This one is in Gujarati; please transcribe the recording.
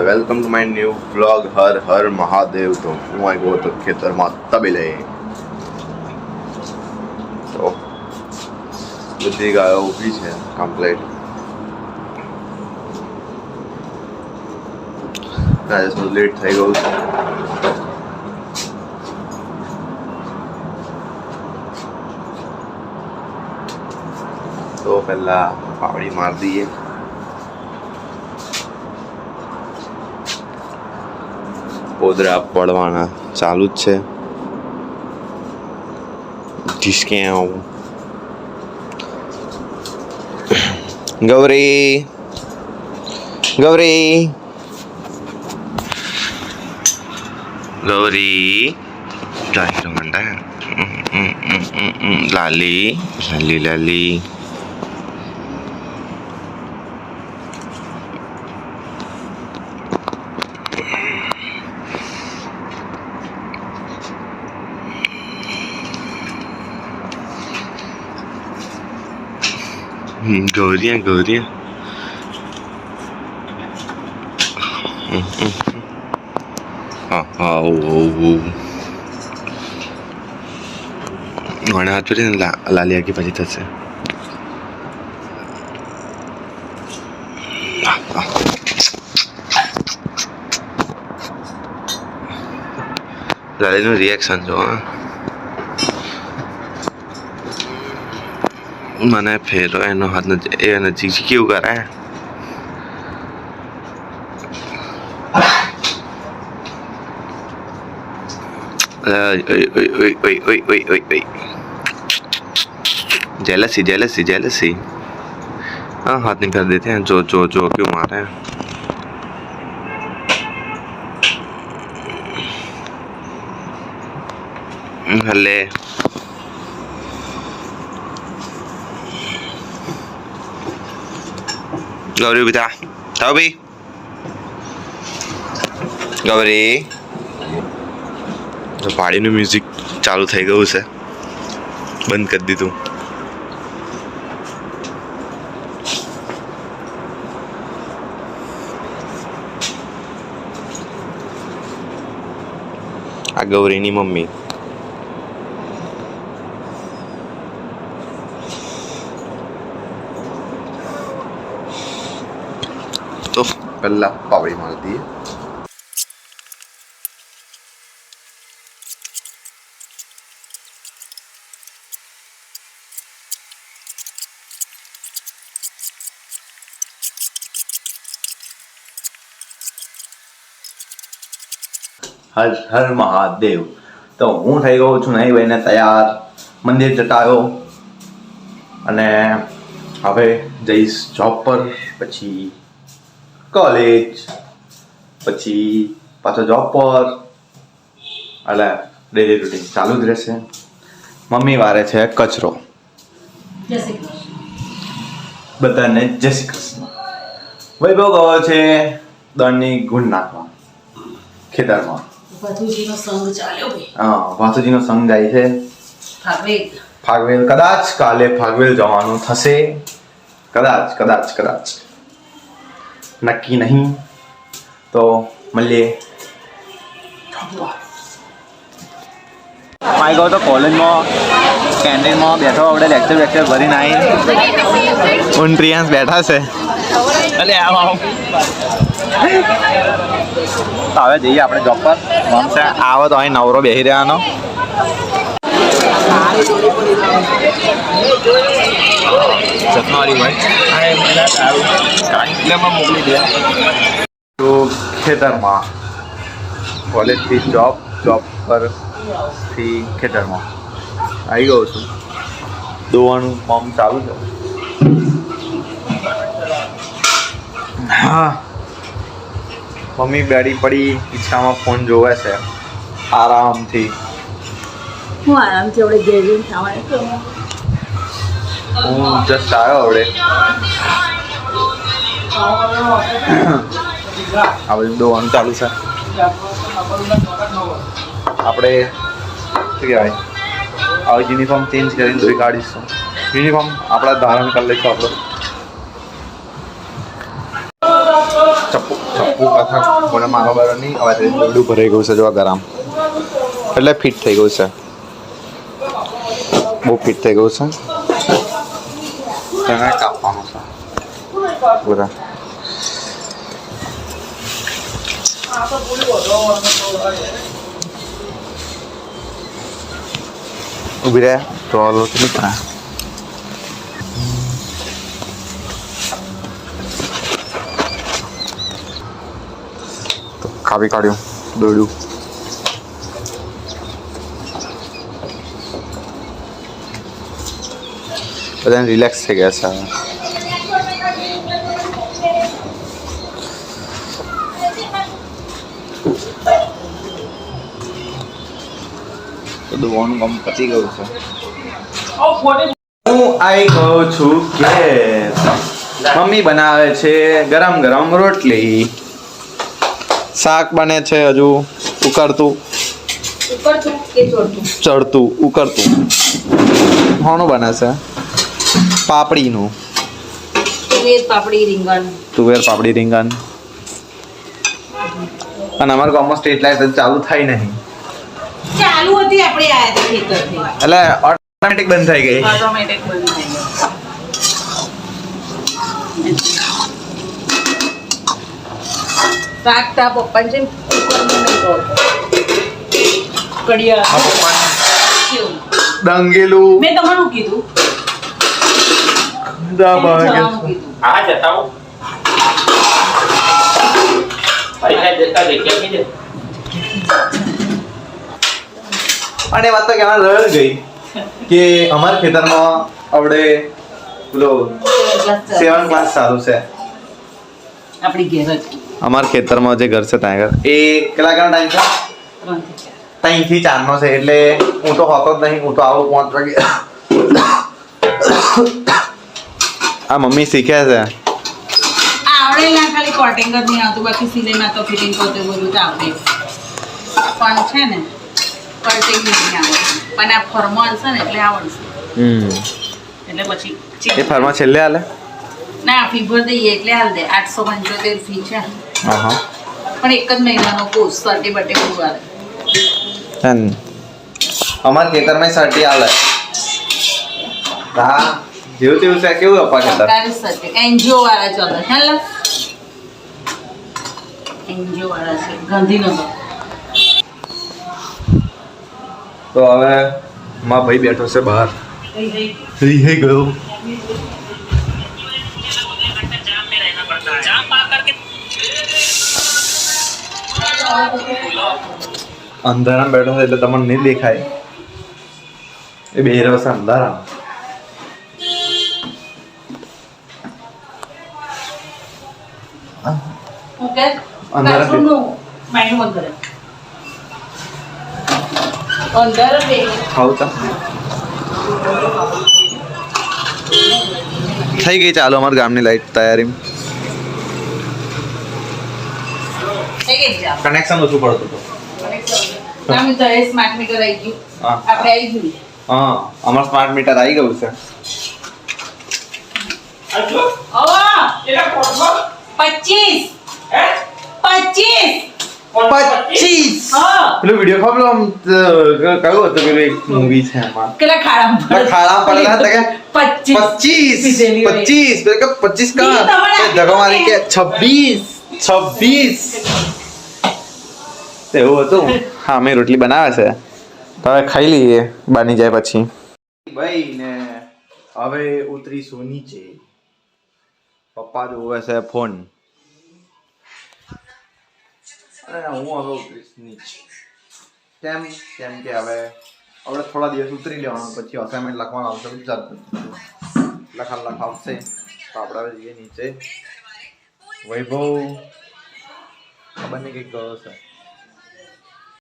Welcome to my new vlog Har Har Mahadev. તો હું આવી ગયો તો ખેતરમાં તબેલે. તો બધી ગાયો ઊભી છે કમ્પ્લીટ. આજે થોડું લેટ થઈ ગયું છે. તો પહેલા પાવડી મારી દઈએ. પોદરા પડવાના ચાલુ જ છે. ઢીસક્યાઉ ગૌરી ગૌરી ગૌરી લાલી રમંડા લાલી લાલી લાલી ગૌરિયા ગૌરિયા હા હા મને હાથ પડી ને લાલી આગી પછી થશે. લાલીનું રિએક્શન જો. મને ફેરો એનો હાથ એ નજીક કેવું કરે. Jealousy jealousy jealousy. हाँ हाथ नहीं कर देते हैं. जो जो जो क्यों मारे हैं. हल्ले गौरी बेटा आओ भाई. गौरी તો પાડીનું મ્યુઝિક ચાલુ થઈ ગયું છે. બંધ કરી દીધું. આ ગૌરીની મમ્મી. તો પહેલા પાવડી મારી દઈએ. હર હર મહાદેવ. તો હું થઈ ગયો છું નહીં ભાઈને તૈયાર. મંદિર જટાયો અને હવે જઈશ જોબ પર, પછી કોલેજ, પછી પાછો જોબ પર. એટલે ડેલી રૂટીન ચાલુ જ રહેશે. મમ્મી વારે છે કચરો. બધાને જય શ્રી કૃષ્ણ. વૈભવ ગયો છે દળની ગુણ નાખવા ખેતરમાં. વાતુજીનો સંગ ચાલ્યો ભાઈ. હા, વાતુજીનો સંગ જાય છે ફાગવેલ. કદાચ કાલે ફાગવેલ જવાનું થશે. કદાચ કદાચ કદાચ નક્કી નહીં. તો મળીએ. આવી ગયો તો કોલેજમાં કેન્ટીનમાં બેઠો. આપણે લેક્ચર ભરીને આવી. પ્રિયાંશ બેઠા છે. તો હવે જઈએ આપણે જોબ પર. મમસે આવો તો અહીં નવરો બેસી રહેવાનો. તો ખેતરમાં કોલેજથી જોબ પરથી ખેતરમાં આવી ગયો છું. દોવાનું કામ ચાલુ છે. હા, મમ્મી બેડી પડી ઈચ્છામાં ફોન જોવે છે આરામથી. હું આરામથી આપણે ગેરવીન ખાવાનું. હું જસ્ટ આવ્યો હવે. આ બધું દોવાનું ચાલુ છે. આપણે શું કહેવાય, હવે યુનિફોર્મ ચેન્જ કરીને ધોઈ કાઢીશું. યુનિફોર્મ આપણા ધારણ કરી લઈશું. આપણો ચપ્પુ ચપ્પુ પાછા મને મારો બારો નહીં હવે દોરડું ભરાઈ ગયું છે જો ગરમ એટલે ફિટ થઈ ગયું છે બહુ ફિટ થઈ ગયું છે તેને કાપવાનું છે પૂરા ઉભી રહે તો કેટલી ખરા કાપી કાઢ્યું દોડ્યું બધાને રિલેક્સ થઈ ગયા છે દોવાનું કામ પતી ગયું છે હું આવી ગયો છું કે મમ્મી બનાવે છે ગરમ ગરમ રોટલી શાક બને છે હજુ ઉકળતું ચડતું ઉકળતું હોનું બને છે પાપડીનું તુવેર પાપડી રીંગણ અને અમારા ગામમાં સ્ટ્રીટ લાઇટ ચાલુ થાય નહીં ચાલુ હતી આપણે આયા હતા ખેતરથી એટલે ઓટોમેટિક બંધ થઈ ગઈ ઓટોમેટિક બંધ થઈ ગઈ રાખતા પપ્પા છે કડિયા દંગેલું મેં તમારું કીધું આ જતા હું પૈસા જતા દેખ્યા કીધે અને વાત તો કેવા રળ ગઈ કે અમારા ખેતરમાં આપણે પેલો 7 ક્લાસ ચાલુ છે આપણી ઘેર જ અમારા ખેતરમાં જે ઘર છે ત્યાં આગળ એ કેટલા ટાઈમ છે 3 થી 4 નો છે એટલે હું તો હોતો જ નહીં હું તો આવું 5 વાગે આ મમ્મી શીખ્યા છે આવડે ના ખાલી કોટિંગ જ નહીં આવતું બાકી સિલાઈમાં તો ફિટિંગ કરતે બોલું તો આવડે પણ છે ને કટિંગ નહીં આવડતું પણ આ ફોર્મલ છે ને એટલે આવડશે એટલે પછી એ ફાર્મા છેલ્લે હાલે ના ફી ભર દઈએ એટલે હાલ દે 875 ફી છે હા પણ એક જ મહિનાનો કોર્સ સર્ટી બટે પૂરું આવે અમાર ખેતરમાં સર્ટી હાલે હા જેવું તેવું છે કેવું અપા ખેતર સરકારી સર્ટી એનજીઓ વાળા ચાલે હેલો એનજીઓ વાળા છે ગાંધીનગર તો હવે મારા ભાઈ બેઠો છે બહાર રહી ગયો અંધારામાં બેઠો છે એટલે તમને નહીં દેખાય એ બે રહ્યો છે અંધારામાં ઓકે અંધારા માઇન્ડ બંધ કરે અંદર બે ખાવ તા થઈ ગઈ ચાલો અમારા ગામની લાઈટ તૈયારી થઈ ગઈ જા કનેક્શન ઓછું પડતું હતું નામ તો એ સ્માર્ટ મીટર આવી ગયું હા આપણે આવી ગયું હા અમારું સ્માર્ટ મીટર આવી ગયું છે આજો ઓવા એલા કોણ 25 હે 25 હા પેલો વિડિયો ખબર આમ કયો હતો પેલો એક મૂવી છે એમાં કેટલા ખાડા ખાડા પડેલા હતા કે 25 25 પેલો કે 25 ઈ કા તમારે ધક્કો મારી કે 26 એવું હતું હા અમે રોટલી બનાવે છે તો હવે ખાઈ લઈએ બની જાય પછી ભાઈ ને હવે ઉતરીશું નીચે પપ્પા જોવે છે ફોન અને હું હવે ઉતરીશ નીચે કેમ કે હવે આપણે થોડા દિવસ ઉતરી લેવાનું પછી અસાઇનમેન્ટ લખવાનું આવશે લખાવશે તો આપણે હવે જઈએ નીચે વૈભવ ખબર નહીં કંઈક ગયો છે